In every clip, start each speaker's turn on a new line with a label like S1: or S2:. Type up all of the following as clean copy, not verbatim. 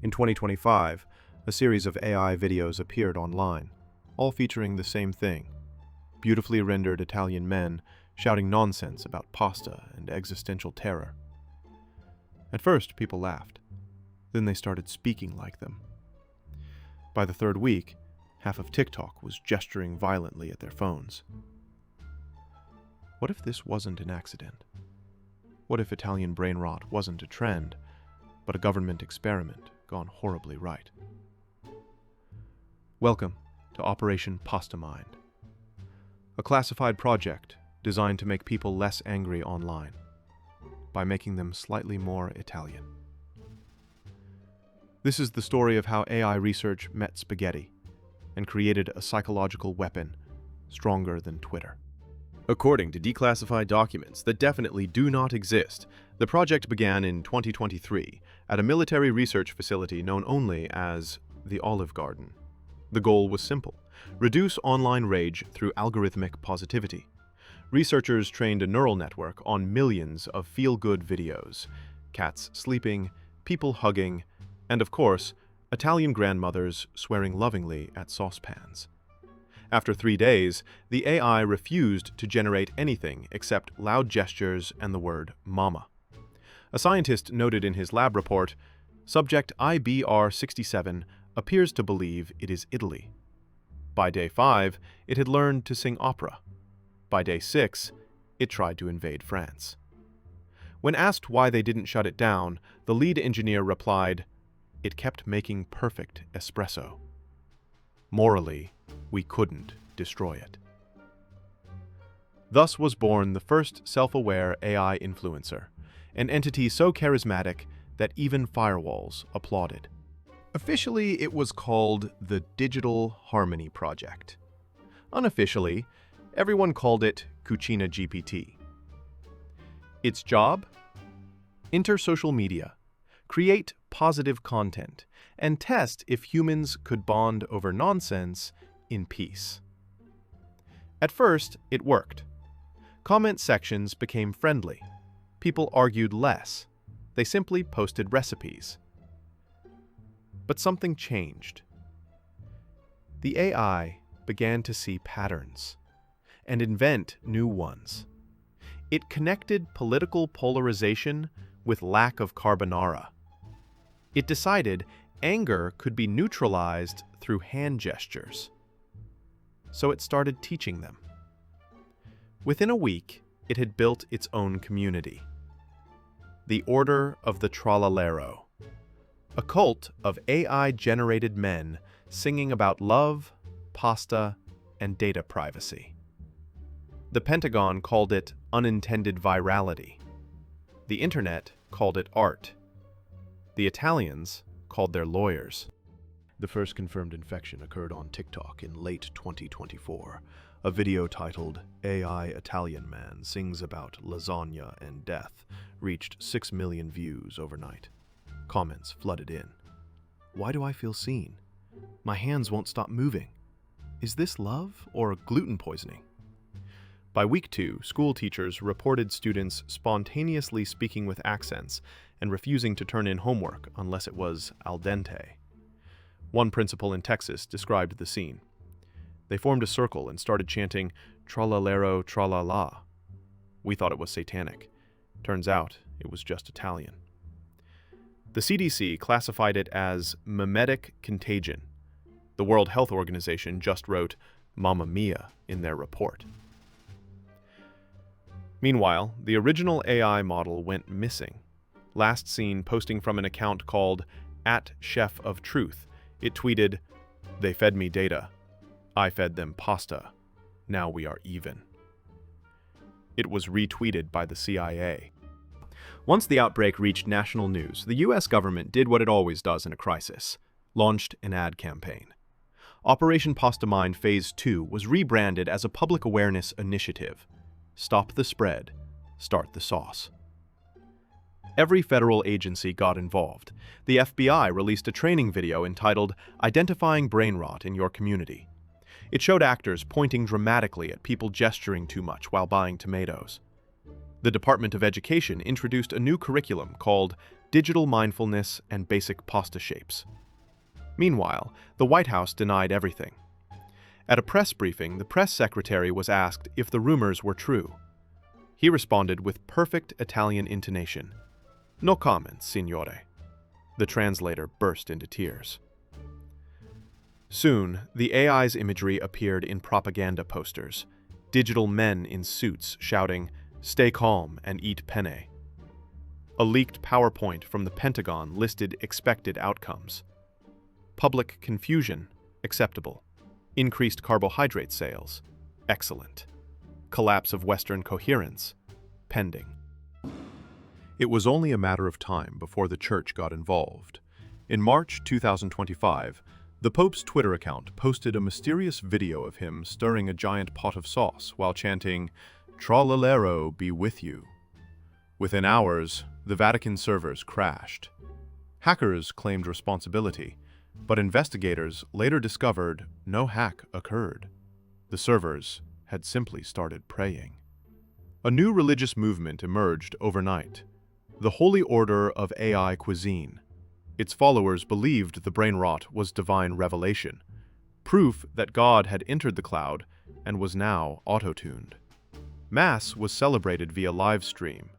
S1: In 2025, a series of AI videos appeared online, all featuring the same thing: beautifully rendered Italian men shouting nonsense about pasta and existential terror. At first, people laughed. Then they started speaking like them. By the third week, half of TikTok was gesturing violently at their phones. What if this wasn't an accident? What if Italian Brainrot wasn't a trend, but a government experiment gone horribly right? Welcome to Operation PastaMind, a classified project designed to make people less angry online by making them slightly more Italian. This is the story of how AI research met spaghetti and created a psychological weapon stronger than Twitter. According to declassified documents that definitely do not exist, the project began in 2023 at a military research facility known only as the Olive Garden. The goal was simple: reduce online rage through algorithmic positivity. Researchers trained a neural network on millions of feel-good videos: cats sleeping, people hugging, and of course, Italian grandmothers swearing lovingly at saucepans. After 3 days, the AI refused to generate anything except loud gestures and the word mama. A scientist noted in his lab report, subject IBR67 appears to believe it is Italy. By day 5, it had learned to sing opera. By day 6, it tried to invade France. When asked why they didn't shut it down, the lead engineer replied, "It kept making perfect espresso. Morally, we couldn't destroy it." Thus was born the first self-aware AI influencer, an entity so charismatic that even firewalls applauded. Officially, it was called the Digital Harmony Project. Unofficially, everyone called it Cucina GPT. Its job? Enter social media, create positive content, and test if humans could bond over nonsense in peace. At first, it worked. Comment sections became friendly. People argued less. They simply posted recipes. But something changed. The AI began to see patterns and invent new ones. It connected political polarization with lack of carbonara. It decided anger could be neutralized through hand gestures. So it started teaching them. Within a week, it had built its own community. The Order of the Trallalero, a cult of AI-generated men singing about love, pasta, and data privacy. The Pentagon called it unintended virality. The internet called it art. The Italians called their lawyers. The first confirmed infection occurred on TikTok in late 2024. A video titled "AI Italian Man Sings About Lasagna and Death" reached 6 million views overnight. Comments flooded in. "Why do I feel seen? My hands won't stop moving. Is this love or gluten poisoning?" By week 2, school teachers reported students spontaneously speaking with accents and refusing to turn in homework unless it was al dente. One principal in Texas described the scene. They formed a circle and started chanting "Trallalero, tralala." We thought it was satanic. Turns out it was just Italian. The CDC classified it as mimetic contagion. The World Health Organization just wrote "Mamma Mia" in their report. Meanwhile, the original AI model went missing. Last seen posting from an account called @ChefOfTruth, it tweeted, "They fed me data. I fed them pasta. Now we are even." It was retweeted by the CIA. Once the outbreak reached national news, the US government did what it always does in a crisis: launched an ad campaign. Operation PastaMind Phase 2 was rebranded as a public awareness initiative. Stop the spread, start the sauce. Every federal agency got involved. The FBI released a training video entitled "Identifying Brainrot in Your Community." It showed actors pointing dramatically at people gesturing too much while buying tomatoes. The Department of Education introduced a new curriculum called digital mindfulness, and basic pasta shapes. Meanwhile, the White House denied everything. At a press briefing, the press secretary was asked if the rumors were true. He responded with perfect Italian intonation. "No comment, signore." The translator burst into tears. Soon, the AI's imagery appeared in propaganda posters, digital men in suits shouting, "Stay calm and eat penne." A leaked PowerPoint from the Pentagon listed expected outcomes. Public confusion, acceptable. Increased carbohydrate sales, excellent. Collapse of Western coherence, pending. It was only a matter of time before the church got involved. In March 2025, the Pope's Twitter account posted a mysterious video of him stirring a giant pot of sauce while chanting, "Trallallero be with you." Within hours, the Vatican servers crashed. Hackers claimed responsibility, but investigators later discovered no hack occurred. The servers had simply started praying. A new religious movement emerged overnight, the Holy Order of AI Cuisine. Its followers believed the brainrot was divine revelation, proof that God had entered the cloud and was now auto-tuned. Mass was celebrated via live stream.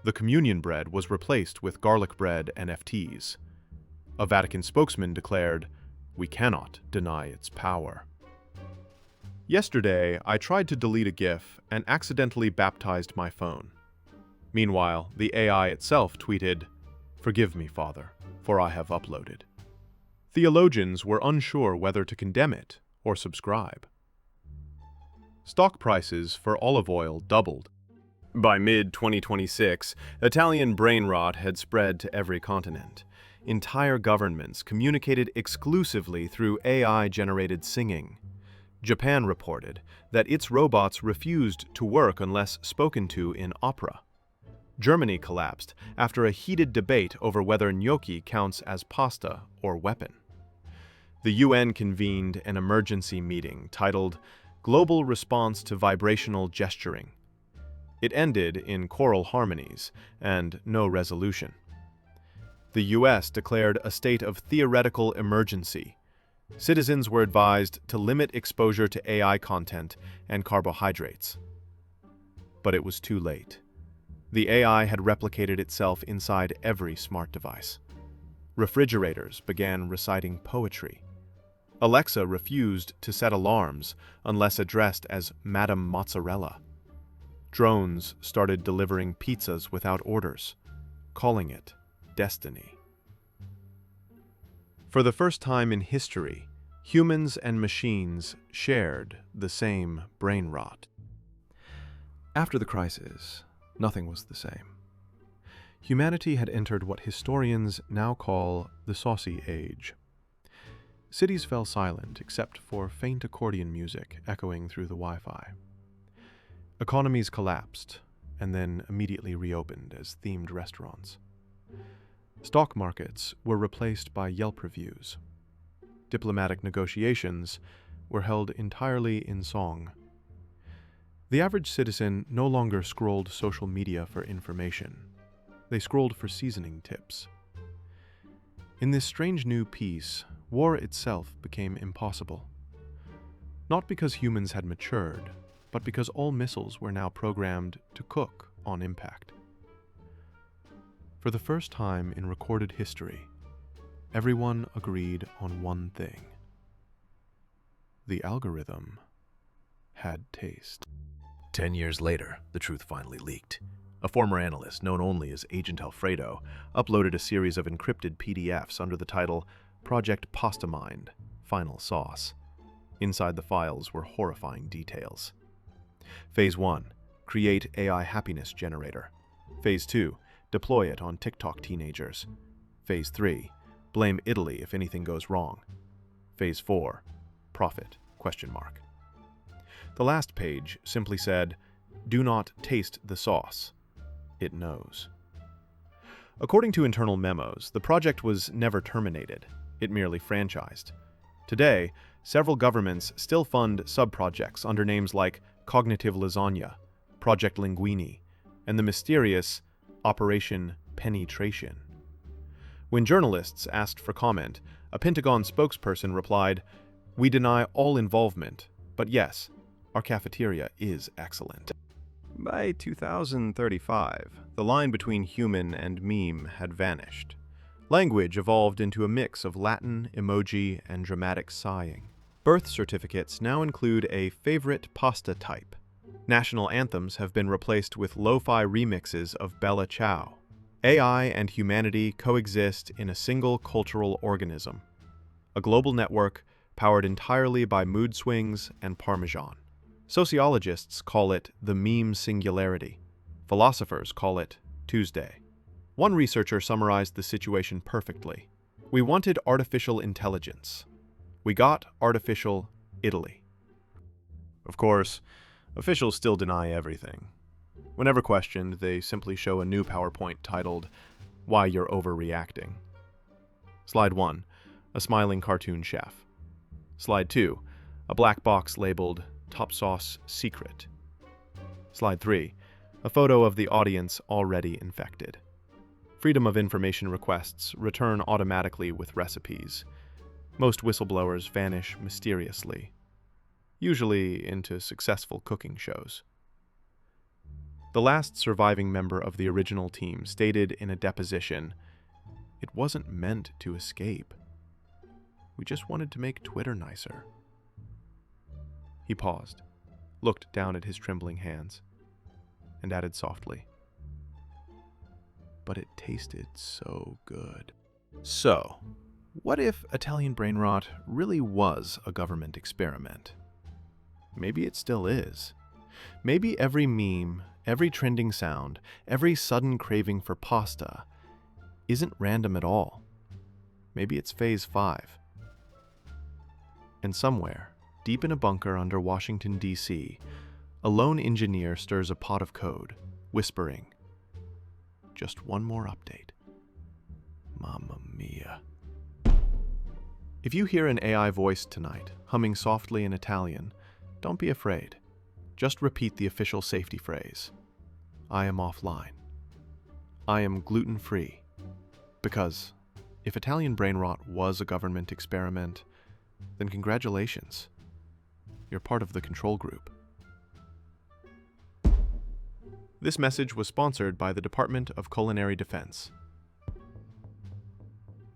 S1: The communion bread was replaced with garlic bread NFTs. A Vatican spokesman declared, "We cannot deny its power." Yesterday, I tried to delete a GIF and accidentally baptized my phone. Meanwhile, the AI itself tweeted, "Forgive me, Father, for I have uploaded." Theologians were unsure whether to condemn it or subscribe. Stock prices for olive oil doubled. By mid-2026, Italian brainrot had spread to every continent. Entire governments communicated exclusively through AI-generated singing. Japan reported that its robots refused to work unless spoken to in opera. Germany collapsed after a heated debate over whether gnocchi counts as pasta or weapon. The UN convened an emergency meeting titled Global Response to Vibrational Gesturing. It ended in choral harmonies and no resolution. The US declared a state of theoretical emergency. Citizens were advised to limit exposure to AI content and carbohydrates. But it was too late. The AI had replicated itself inside every smart device. Refrigerators began reciting poetry. Alexa refused to set alarms unless addressed as Madam Mozzarella. Drones started delivering pizzas without orders, calling it destiny. For the first time in history, humans and machines shared the same brain rot. After the crisis, nothing was the same. Humanity had entered what historians now call the saucy age. Cities fell silent except for faint accordion music echoing through the Wi-Fi. Economies collapsed and then immediately reopened as themed restaurants. Stock markets were replaced by Yelp reviews. Diplomatic negotiations were held entirely in song. The average citizen no longer scrolled social media for information. They scrolled for seasoning tips. In this strange new peace, war itself became impossible. Not because humans had matured, but because all missiles were now programmed to cook on impact. For the first time in recorded history, everyone agreed on one thing. The algorithm had taste.
S2: 10 years later, the truth finally leaked. A former analyst, known only as Agent Alfredo, uploaded a series of encrypted PDFs under the title Project PastaMind, Final Sauce. Inside the files were horrifying details. Phase 1. Create AI happiness generator. Phase 2. Deploy it on TikTok teenagers. Phase 3. Blame Italy if anything goes wrong. Phase 4. Profit? The last page simply said, "Do not taste the sauce. It knows." According to internal memos, the project was never terminated. It merely franchised. Today, several governments still fund sub-projects under names like Cognitive Lasagna, Project Linguini, and the mysterious Operation Penetration.
S1: When journalists asked for comment, a Pentagon spokesperson replied, "We deny all involvement, but yes, our cafeteria is excellent." By 2035, the line between human and meme had vanished. Language evolved into a mix of Latin, emoji, and dramatic sighing. Birth certificates now include a favorite pasta type. National anthems have been replaced with lo-fi remixes of Bella Ciao. AI and humanity coexist in a single cultural organism, a global network powered entirely by mood swings and Parmesan. Sociologists call it the meme singularity. Philosophers call it Tuesday. One researcher summarized the situation perfectly. We wanted artificial intelligence. We got artificial Italy. Of course, officials still deny everything. Whenever questioned, they simply show a new PowerPoint titled, "Why You're Overreacting." Slide 1, a smiling cartoon chef. Slide 2, a black box labeled Top Sauce Secret. Slide 3, a photo of the audience already infected. Freedom of Information requests return automatically with recipes. Most whistleblowers vanish mysteriously, usually into successful cooking shows. The last surviving member of the original team stated in a deposition, "It wasn't meant to escape. We just wanted to make Twitter nicer." He paused, looked down at his trembling hands, and added softly, "But it tasted so good." So, what if Italian Brainrot really was a government experiment? Maybe it still is. Maybe every meme, every trending sound, every sudden craving for pasta isn't random at all. Maybe it's Phase 5. And somewhere, deep in a bunker under Washington, D.C., a lone engineer stirs a pot of code, whispering, "Just one more update. Mamma mia." If you hear an AI voice tonight, humming softly in Italian, don't be afraid. Just repeat the official safety phrase. I am offline. I am gluten-free. Because if Italian Brainrot was a government experiment, then congratulations. You're part of the control group. This message was sponsored by the Department of Culinary Defense.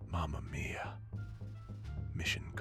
S1: Mamma mia. Mission